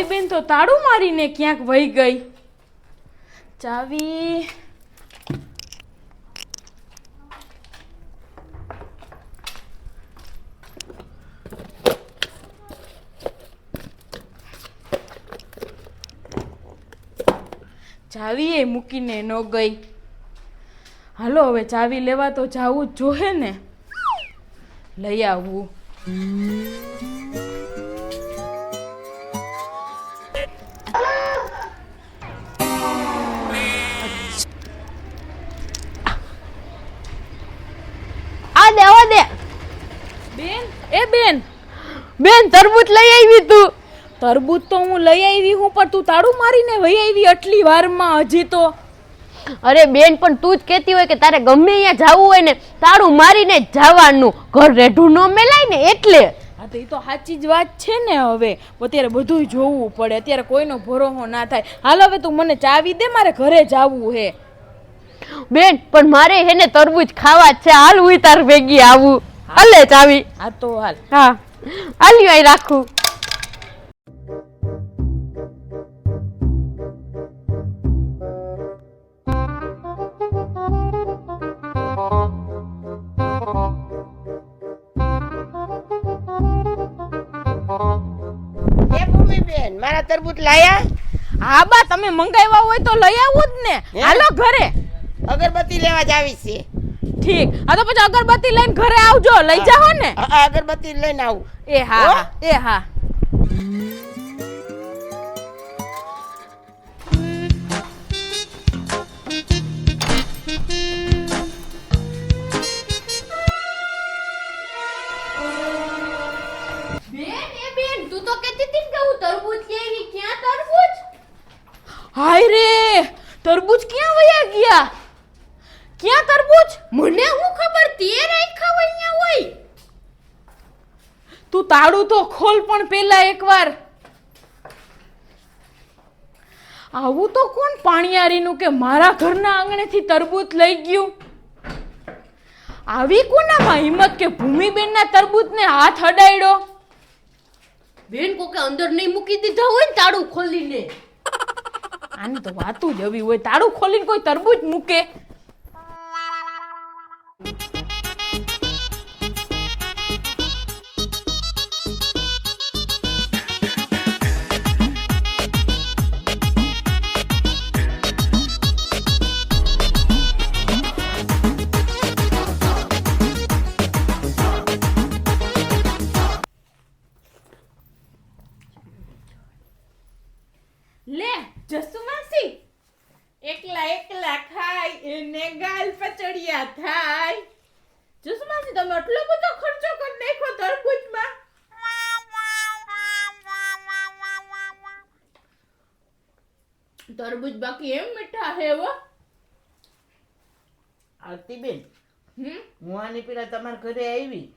મારી બેન તો તાળું મારીને ક્યાંક વહી ગઈ. ચાવી ચાવી એ મૂકીને ન ગઈ. હાલો હવે ચાવી લેવા તો જાવું જ જોહે ને. લઈ આવવું. આવા દે બેન એ બેન બેન તરબૂચ લઈ આવી તું. તરબૂચ તો હું લઈ આવી હું, પણ તું તાળું મારીને વહી આવી આટલી વારમાં હજી તો. અરે બેન પણ તું જ કહેતી હોય કે તારે ગમે અહીંયા જાવું હોય ને તાળું મારીને જ જવાનું, ઘર રેઢું ન મેલાય ને એટલે. હા તો એ તો સાચી જ વાત છે ને. હવે અત્યારે બધું જોવું પડે, અત્યારે કોઈનો ભરોસો ના થાય. હાલ હવે તું મને ચાવી દે, મારે ઘરે જાવું હે. બેન પણ મારે હે ને તરબૂચ ખાવા જ છે, હાલ હું તાર ભેગી આવું. હાલે ચાવી. હા તો હાલ. હા હાલ્યું અહીં રાખું. મારા તરબૂચ લાયા? હા બા, તમે મંગાવ્યા હોય તો લઈ આવું જ ને. હાલો ઘરે. અગરબત્તી લેવા જાવી છે. ઠીક. હા તો પછી અગરબત્તી લઈને ઘરે આવજો. લઈ જાઓ ને. અગરબત્તી લઈને આવું. એ હા એ હા. હાય રે, તરબૂચ ક્યાં વયા ગયા? ક્યાં તરબૂચ? મને હું ખબર તે રાખ્યા હોય અહીંયા હોય. તું તાળું તો ખોલ પણ પેલા એકવાર. આવું તો કોણ પાણીયારીનું કે મારા ઘરના આંગણેથી તરબૂચ લઈ ગયું? આવી કોનામાં હિંમત કે ભૂમિબેનના તરબૂચને હાથ અડાડ્યો? બેન કોકે અંદર નહીં મૂકી દીધા હોય ને તાળું ખોલીને. આની તો વાતું જ આવી હોય, તાળું ખોલીને કોઈ તરબૂચ મૂકે? લે જસુમાસી, એકલા એકલા ખાય એને ગાલ પચડિયા થાય. જસુમાસી તમે આટલો બધો ખર્ચો કરી નાખ્યો તરબૂચમાં? તરબૂચ બાકી એમ મીઠા હે હો. આરતીબેન, હું આની પેલા તમારા ઘરે આવી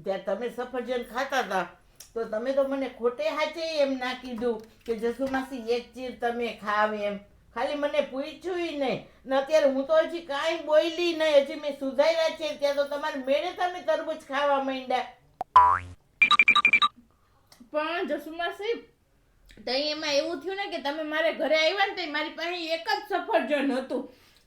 ત્યારે તમે સફરજન ખાતા હતા તો તમે તો મને ખોટે હાચે એમ ના કીધું કે જસુમાસી એક ચીર તમે ખાવ એમ. ખાલી મને પૂછ્યું નહીં ને અત્યારે હું તો હજી કાંઈ બોયલી નહીં, હજી મેં સુધાર્યા છે ત્યાં તો તમારે મેળે તમે તરબૂચ ખાવા માંડ્યા. પણ જસુમાસી તઈ એમાં એવું થયું ને કે તમે મારે ઘરે આવ્યા ને તો મારી પાસે એક જ સફરજન હતું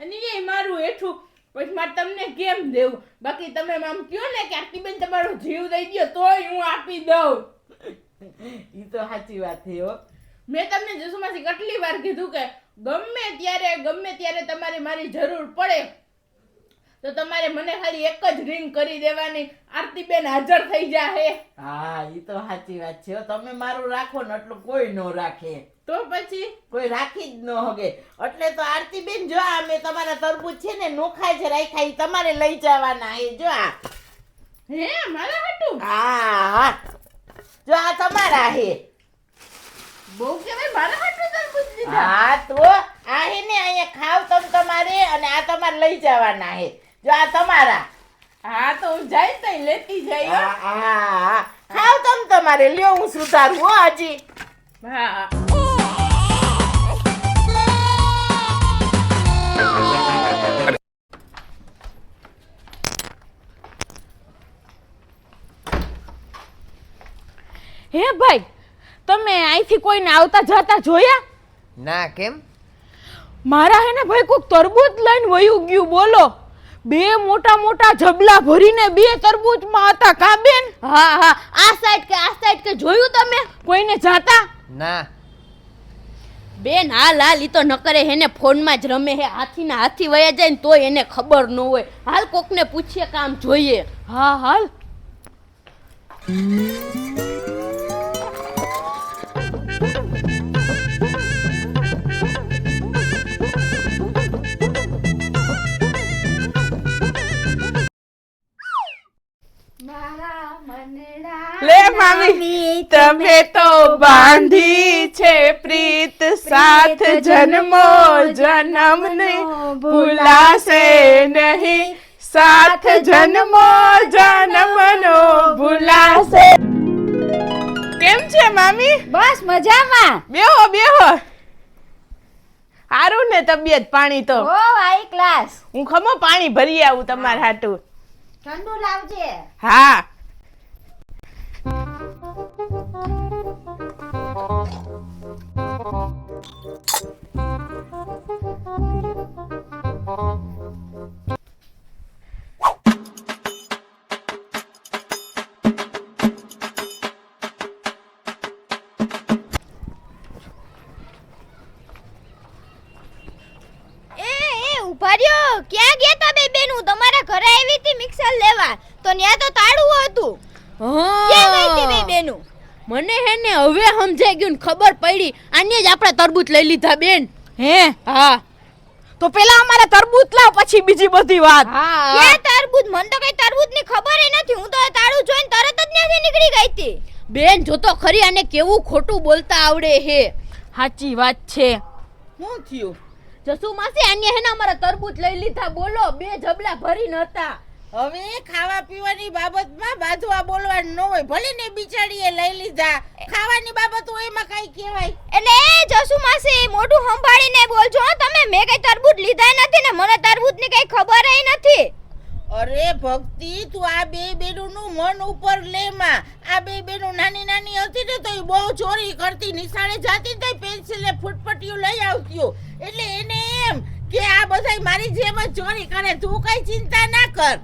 અને એ મારું હેઠું. પછી મારે તમને કેમ દેવું? બાકી તમે આમ કયો ને કે આરતીબેન તમારો જીવ દઈ દો તોય હું આપી દઉં. ઈ તો સાચી વાત છે હો. મેં તમને જસુમાસી કેટલી વાર કીધું કે ગમે ત્યારે તમારે મારી જરૂર પડે તો તમારે મને ખાલી એક જ રિંગ કરી દેવાની, આરતીબેન હાજર થઈ જાહે. હા ઈ તો સાચી વાત છે. તમે મારું રાખો ને એટલું કોઈ ન રાખે. તો પછી કોઈ રાખી જ ન હોગે. એટલે તો આરતીબેન જો આ મેં તમારા તરબૂચ છે ને નોખા જ રાખ્યા, ઈ તમારે લઈ જવાના હે. જો આ હે મારા હાટુ? હા જો આ તમારા હે. બહુ કેવાય મારા હાટુ તરબૂચ દીધા. હા તો આ હે ને અહીંયા ખાવ તમ તમારે અને આ તમારે લઈ જવાના હે. જો આ તમારા. હા તો હું જાય તઈ લેતી જઈ. હા ખાવ તમ તમારે. લ્યો હું સુધારું હો હજી. હા હે ભાઈ, તમે અહીંથી કોઈને આવતા જતા જોયા? ના કેમ? મારા હે ને ભાઈ કોક તરબૂચ લઈને વયું ગયું બોલો. 2 મોટા મોટા જબલા ભરીને 2 તરબૂચમાં હતા કા બેન? હા હા, આ સાઈડ કે જોયું તમે? કોઈને જાતા? ના. બેન હાલ ઈ તો ન કરે, હેને ફોનમાં જ રમે હે, હાથીના હાથી વયા જાય ને તોય એને ખબર ન હોય. હાલ કોકને પૂછીએ કામ જોઈએ. હા હાલ. લે મામી તમે તો બાંધી છે પ્રીત, સાથ જન્મો જન્મને ભૂલાશે નહીં, સાથ જન્મો જન્મનો ભૂલાશે. કેમ છે મામી? બસ મજામાં. બેહો બેહો. હારું ને તબિયત પાણી તો? ઓ હાઈ ક્લાસ. હું ખમો પાણી ભરી આવું તમારા હાટુ. ઠંડુ લાવજે. હા. ઉભા રહ્યો. ક્યાં ગયા તા બે બેનું? તમારા ઘરે આવી હતી મિક્સર લેવા તો ન્યા તો તાળું હતું. ક્યાં ગઈ હતી બે બેનું? મને હે ને હવે સમજાઈ ગયું ને ખબર પડી. આને જ આપણે તરબૂચ લઈ લીધા બેન. હે હા તો પેલા અમારે તરબૂચ લાવ પછી બીજી બધી વાત. હા ક્યાં તરબૂચ? મને તો કઈ તરબૂચની ખબર ય નથી. હું તો આ તાળું જોઈને તરત જ ત્યાંથી નીકળી ગઈ હતી. બેન જો તો ખરી, આને કેવું ખોટું બોલતા આવડે હે. સાચી વાત છે. શું થયું? જસુ માસી આને હે ને અમારા તરબૂચ લઈ લીધા બોલો. 2 જબલા ભરીને હતા. હવે ખાવા પીવાની બાબતમાં બાજવા બોલવાનું ન હોય. ભલે ને બિચારીએ લઈ લીધા, ખાવાની બાબત હોય એમાં કઈ કહેવાય? એટલે જસુ માસી મોઢું સંભાળીને બોલજો હો તમે. મેં કઈ તરબૂચ લીધા નથી ને મને તરબૂચની કઈ ખબર ય નથી. અરે ભક્તિ, તું આ બે બેનું મન ઉપર લે માં. આ બે બેનું નાની નાની હતી ને તો એ બહુ ચોરી કરતી, નિશાળે જાતી તો પેન્સિલ ને ફૂટપટ્ટીઓ લઈ આવતી. એટલે એને એમ કે આ બધાય મારી જેમ જ ચોરી કરે, તું કઈ ચિંતા ના કર.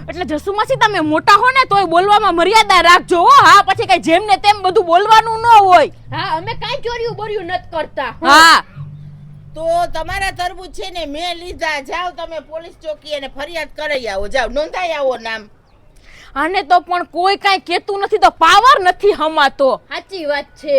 એટલે જસુમાસી તમે મોટા હો ને તોય બોલવામાં મર્યાદા રાખજો હો. હા પછી કઈ જેમ ને તેમ બધું બોલવાનું ન હોય. હા અમે કાઈ ચોર્યું બોર્યું નથી કરતા. હા તો તમારા તરબૂચ છે ને મેં લીધા. જાઓ તમે પોલીસ ચોકી અને ફરિયાદ કરી આવો. જાઓ નોંધાઈ આવો નામ. આને તો પણ કોઈ કાઈ કેતું નથી તો પાવર નથી હમાતો. સાચી વાત છે.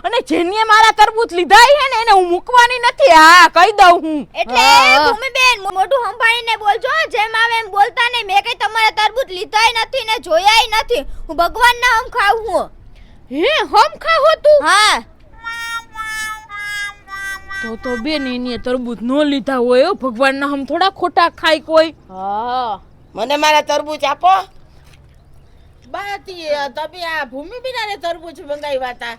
અને જેને મારા તરબૂચ લીધા હે ને એને હું મૂકવાની નથી. હા કહી દઉં હું. એટલે ભૂમિબેન મોઢું સંભાળીને બોલજો. જેમ આવે એમ બોલતા નહીં. મેં કઈ તમારા તરબૂચ લીધાય નથી ને જોયાય નથી. હું ભગવાનના હમ ખાઉં હું. હે હમ ખાવો તું? હા તો બેન એની તરબૂચ નો લીધા હોય હો. ભગવાનના હમ થોડા ખોટા ખાય કોઈ. હા મને મારા તરબૂચ આપો. બાતી તમે આ ભૂમિબેનાને તરબૂચ મંગાવ્યા હતા?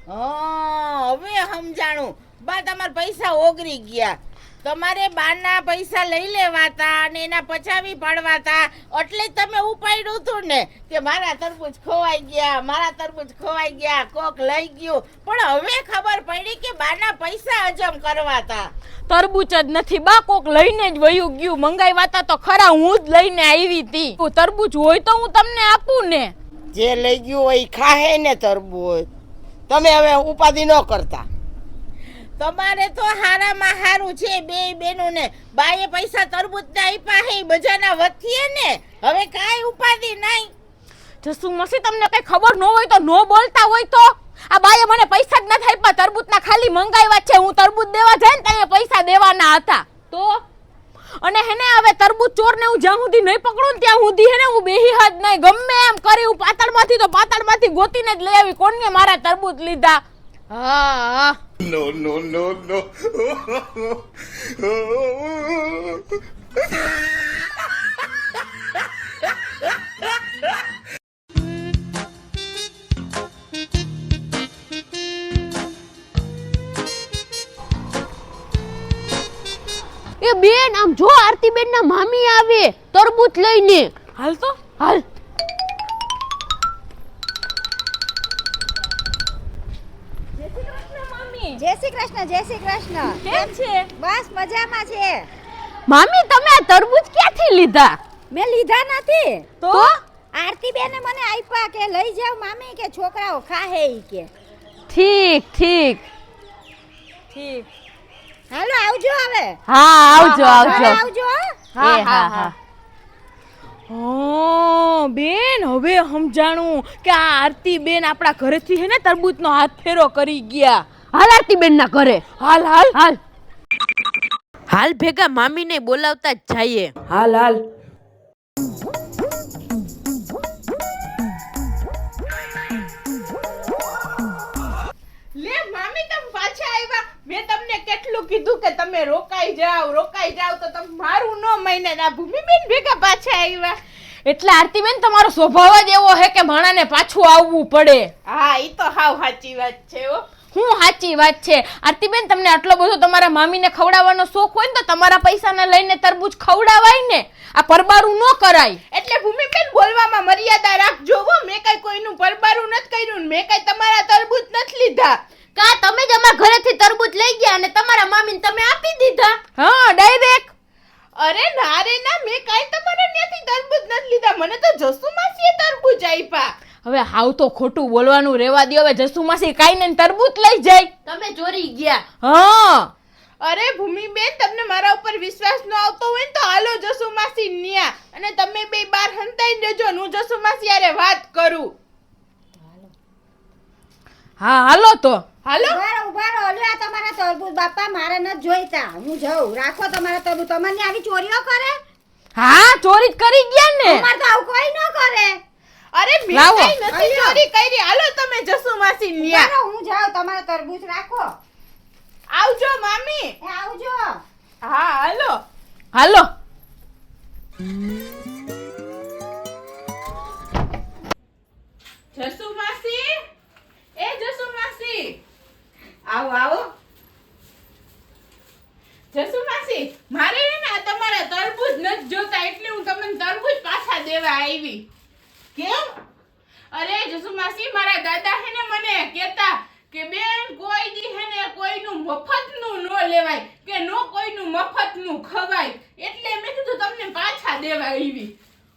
હા હવે સમજાણું. બા તમારા પૈસા ઓગરી ગયા. તમારે બાના પૈસા લઈ લેવાતા અને એના પચાવી પાડવાતા. એટલે જ તમે ઉપાડ્યું હતું ને કે મારા તરબૂચ ખોવાઈ ગયા, મારા તરબૂચ ખોવાઈ ગયા, કોક લઈ ગયું. પણ હવે ખબર પડી કે બાના પૈસા હજમ કરવાતા. તરબૂચ જ નથી બા, કોક લઈને જ વયું ગયું. મંગાવ્યા તો ખરા, હું જ લઈને આવી હતી. તરબૂચ હોય તો હું તમને આપું ને. જે લઈ ગયું હોય ખાહે ને તરબૂચ. તમે હવે ઉપાધિ ન કરતા. તમારે તો હારામાં હારું છે બે બેનોને. બાએ પૈસા તરબૂચના આપ્યા હે બજારના વધીએ ને. હવે કાઈ ઉપાધિ નહીં. જસુ મસી તમને કઈ ખબર ન હોય તો નો બોલતા હોય તો. આ બાએ મને પૈસા જ નથી આપ્યા, તરબૂચના ખાલી મંગાવ્યા છે. હું તરબૂચ દેવા જાય ને ત્યાં પૈસા દેવાના હતા તો. અને હેને હવે તરબૂચ ચોરને હું જ્યાં સુધી નહીં પકડું ને ત્યાં સુધી હેને હું બેહી જ નહીં. ગમે એમ કરી હું પાતળમાંથી તો પાતળમાંથી ગોતીને જ લઈ આવી. કોણને મારા તરબૂચ લીધા? હા No, no, no, no. એ બેન આમ જો આરતી બેન ના મામી આવે તરબૂચ લઈને. હાલ તો હાલ મામી જય શ્રી કૃષ્ણ જય શ્રી કૃષ્ણ. કેમ છે? બસ મજામાં છે. મામી તમે આ તરબૂચ ક્યાંથી લીધા? મેં લીધા નથી. તો આરતી બેને મને આપ્યા કે લઈ જાવ મામી કે છોકરાઓ ખાહે ઈ કે. ઠીક ઠીક. હાલો આવજો હવે. હા આવજો હવે આવજો. આવજો હો. એ હા હા. બેન હવે સમજાણું કે આ આરતી બેન આપણા ઘરેથી હે ને તરબૂચનો હાથ ફેરો કરી ગયા. હાલ આરતી બેન ના ઘરે. હાલ હાલ હાલ હાલ ભેગા મામીને બોલાવતા જ જઈએ. હાલ હાલ. લે મામી તમે પાછા આવ્યા. મેં તમને કેટલું કીધું કે તમે રોકાઈ જાવ તો તમે મારું ન માઈને ના ભૂમિબેન ભેગા પાછા આવ્યા. એટલે આરતી બેન તમારો સ્વભાવ જ એવો હે કે ભાણાને પાછું આવવું પડે. હા ઈ તો હાવ સાચી વાત છે હો. હું સાચી વાત છે. આરતી બેન તમને આટલો બધો તમારા મામીને ખવડાવવાનો શોખ હોય ને તો તમારા પૈસાને લઈને તરબૂચ ખવડાવાય ને. આ પરબારું ન કરાય. એટલે ભૂમિબેન બોલવામાં મર્યાદા રાખજો હો. મેં કઈ કોઈનું પરબારું નથી કર્યું ને મેં કઈ તમારા તરબૂચ નથી લીધા. કા તમે જ અમારા ઘરેથી તરબૂચ લઈ ગયા અને તમારા મામીને તમે આપી દીધા? હા ડાયરેક્ટ. અરે ના રે ના મેં કઈ તમારા ત્યાંથી તરબૂચ નથી લીધા. મને તો જસુ માસીએ તરબૂચ આપ્યા. હવે હાવ તો ખોટું બોલવાનું રેવા દો. હવે જસુ માસી કાઈને તરબૂચ લઈ જાય. તમે ચોરી ગયા. હા અરે ભૂમિબેન તમને મારા ઉપર વિશ્વાસ ન આવતો હોય ને તો હાલો જસુ માસી ન્યા અને તમે બે બાર હંતાઈ દેજો. હું જસુ માસી યારે વાત કરું. હા હાલો તો. હાલો ઉભા રહો લ્યો આ તમારા તરબૂચ બાપા મારે નથી જોઈતા. હું જાઉં. રાખો તમારા તરબૂચ. તમને આવી ચોરીઓ કરે? હા ચોરી જ કરી ગયા ને. અમાર તો આવું કોઈ ન કરે. અરે મેં લાવો. કઈ નથી ચોરી કરી. હાલો તમે જસુ માસી ઉભા ન્યા. રહો, હું જાઉં. તમારા તરબૂચ રાખો. આવજો મામી. એ આવજો. હા હાલો. હાલો. જસુ માસી એ જસુ માસી આવો આવો. જસુ માસી મારે હે ને આ તમારા તરબૂચ નથી જોતા એટલે હું તમને તરબૂચ પાછા દેવા આવી. કેમ? અરે જસુ માસી મારા દાદા હે ને મને કહેતા કે બેન કોઈ દી હે ને કોઈનું મફતનું ન લેવાય કે નો કોઈનું મફતનું ખવાય એટલે મેં કીધું તમને પાછા દેવા આવી.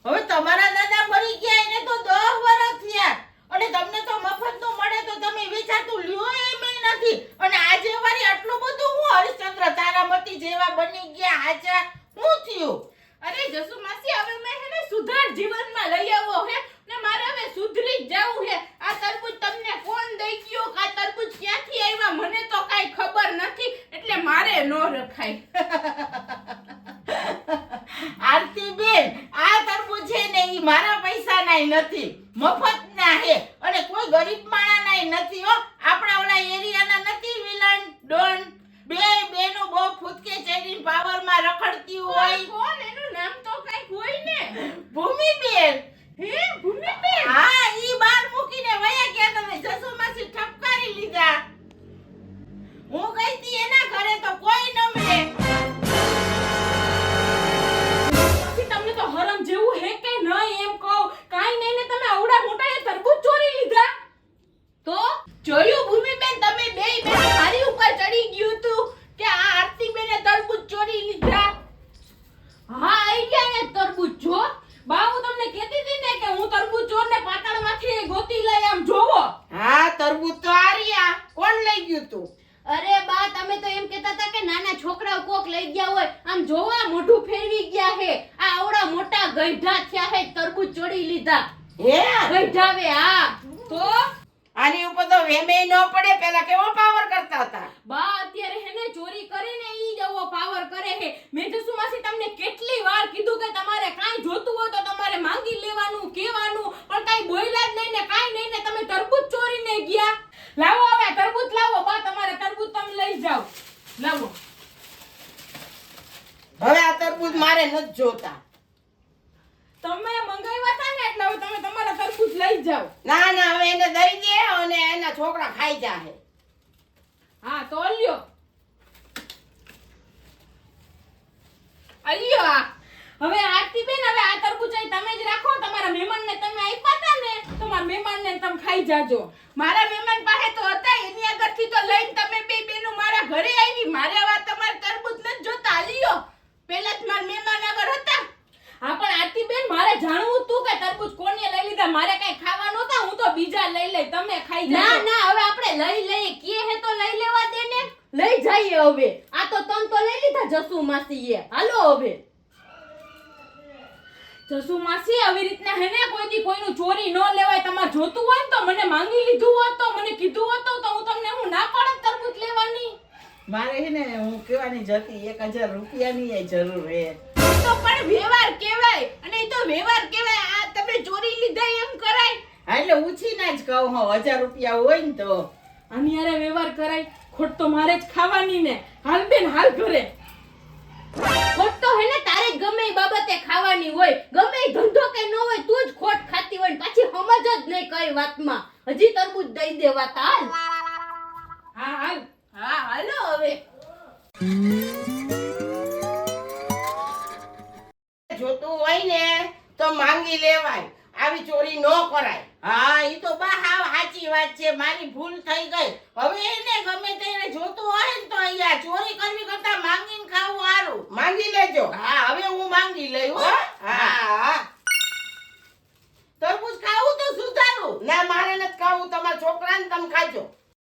હવે તમારા દાદા મરી ગયા એને તો 10 વર્ષ થયા અને તમને તો મફતનું મળે તો તમે વિચારતું લ્યો એમ નથી. અને આજે વારી આટલું બધું હું હરિશ્ચંદ્ર તારામતી જેવા બની ગયા હાચા હું થયું? અરે જસુ માસી હવે મેં હે ને સુધાર જીવનમાં લઈ આવો હે ને મારે હવે સુધરી જ જાવું હે. આ તરબૂચ તમને કોણ દઈ ગયો કે આ તરબૂચ ક્યાંથી આવ્યા મને તો કાઈ ખબર નથી એટલે મારે નો રખાય. આરતી બેન આ તરબૂચ છે ને ઈ મારા પૈસાનાય નથી મફતના હે અને કોઈ ગરીબ માણાનાય નથી હો. આપણા ઓલા એરિયાના નથી વિલન ડોન બે બેનો બહુ ફૂદકે ચડીને પાવરમાં રખડતી હોય. કોણ એનું નામ તો કાઈ હોય ને. ભૂમિબેન. હે ભૂમિબેન. હા ઈ બાર મૂકીને વયા ગયા તમે જસુ માસી ઠપકારી લીધા. હું ગઈ તી એના ઘરે તો કોઈ ન મળે. માસી તમને તો હરમ જેવું હે કે નહીં એમ કહો. કાઈ નહીં ને તમે આવડા મોટા એ તરબૂચ ચોરી લીધા. તો જોયું ભૂમિબેન તમે બેય બેન મારી ઉપર ચડી ગયું તું કે આ આરતી બેને તરબૂચ ચોરી લીધા. હા આઈ ગયા ને તરબૂચ જો. બા હું તમને કહેતી હતી ને કે હું તરબૂચ ચોરને પાટણમાંથી ગોતી લઈ આમ જોવો. હા તરબૂચ તો આર્યા કોણ લઈ ગયું તું? અરે બા તમે તો એમ કહેતા હતા કે નાના છોકરાઓ કોક લઈ ગયા હોય. આમ જોવા મોઢું ફેરવી ગયા હે. આ આવડા મોટા ગઈઢા થયા હે તરબૂચ ચોરી લીધા. હે ગઈઢાવે હા. તો આની ઉપર તો વેમે ન પડે. પેલા કેવો પાવર કરતા હતા. બા અત્યારે હેને ચોરી કરે ને ઈ જવો પાવર કરે હે. મેં જસુ માસી તમને કેટલી વાર કીધું કે તમારે કાઈ જોતું હોય તો તમારે માંગી લેવાનું કહેવાનું પણ કાઈ બોલ્યા જ નહીં ને કાઈ નહીં ને તમે તરબૂચ ચોરીને ગયા. લાવો હવે તરબૂચ લાવો બા તમારે તરબૂચ તમે લઈ જાઓ. લાવો. હવે આ તરબૂચ મારે નથી જોતા. તમે મંગાવ્યા હતા ને એટલે હવે તમે તમારા તરબૂચ લઈ જાઓ. ના ના હવે એને દઈ દે અને એના છોકરા ખાઈ જાહે. હા તો લ્યો. અલ્યો આ. હવે આરતી બેન હવે આ તરબૂચ તમે જ રાખો. તમારા મહેમાનને તમે આપ્યા હતા ને તમારા મહેમાનને તમે ખાઈ જાજો. મારા મહેમાન પાસે તો હતા એની આગળથી તો લઈને તમે બે લઈ જઈએ હવે. આ તો તન તો લઈ લીધા જસુ માસીએ. હાલો હવે. જસુ માસી આવી રીતના હે ને કોઈ દી કોઈનું ચોરી ન લેવાય. તમારે જોતું હોય ને તો મને માંગી લીધું હોત તો મને કીધું હોત તો હું તમને હું ના પાડત તરબૂચ લેવાની. મારે હે ને હું કહેવાની જતી 1000 રૂપિયાની એ જરૂર હે. તો પણ વ્યવહાર કહેવાય અને એ તો વ્યવહાર કહેવાય. આ તમે ચોરી લીધા એમ કરાય? હા, એટલે ઉછીને જ કહું હું 1000 રૂપિયા હોય ને તો આની હારે વ્યવહાર કરાય? ખોટ તો મારે જ ખાવાની ને. હાલ બેન હાલ ઘરે. ખોટ તો હે ને તારે જ ગમે એ બાબતે ખાવાની હોય. ગમે એ ધંધો કે ન હોય તું જ ખોટ ખાતી હોય ને પાછી સમજ જ નહીં કઈ વાતમાં. હજી તરબૂચ દઈ દેવા તાલ. હા હાલ. હા હાલો હવે. જોતું હોય ને તો માંગી લેવાય, આવી ચોરી ન કરાય. હા, ઈ તો બા હાવ સાચી વાત છે. મારી ભૂલ થઈ ગઈ. હવે એને ગમે તેને જોતું હોય ને તો અહીંયા ચોરી કરવી કરતા માંગીને ખાવું સારું. માંગી લેજો. હા, હવે હું માંગી લઈ હો. હા. તરબૂચ ખાવું તો સુધારું. ના, મારે નથી ખાવું. તમારા છોકરાને તમે ખાજો.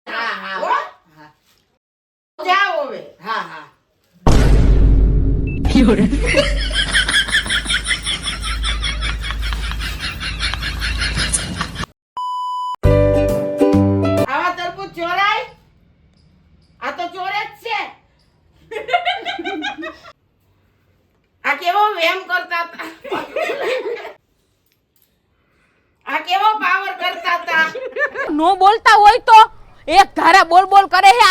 હા હા હો. હા, જાઓ હવે. હા હા. આવા તરબૂચ ચોરાય? આ તો ચોરે જ છે. આ કેવો વેમ કરતા હતા. આ કેવો પાવર કરતા હતા. નો બોલતા હોય તો એક ધારા બોલ બોલ કરે હે.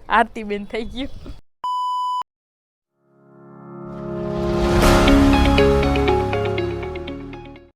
આરતી બેન થઈ ગયું.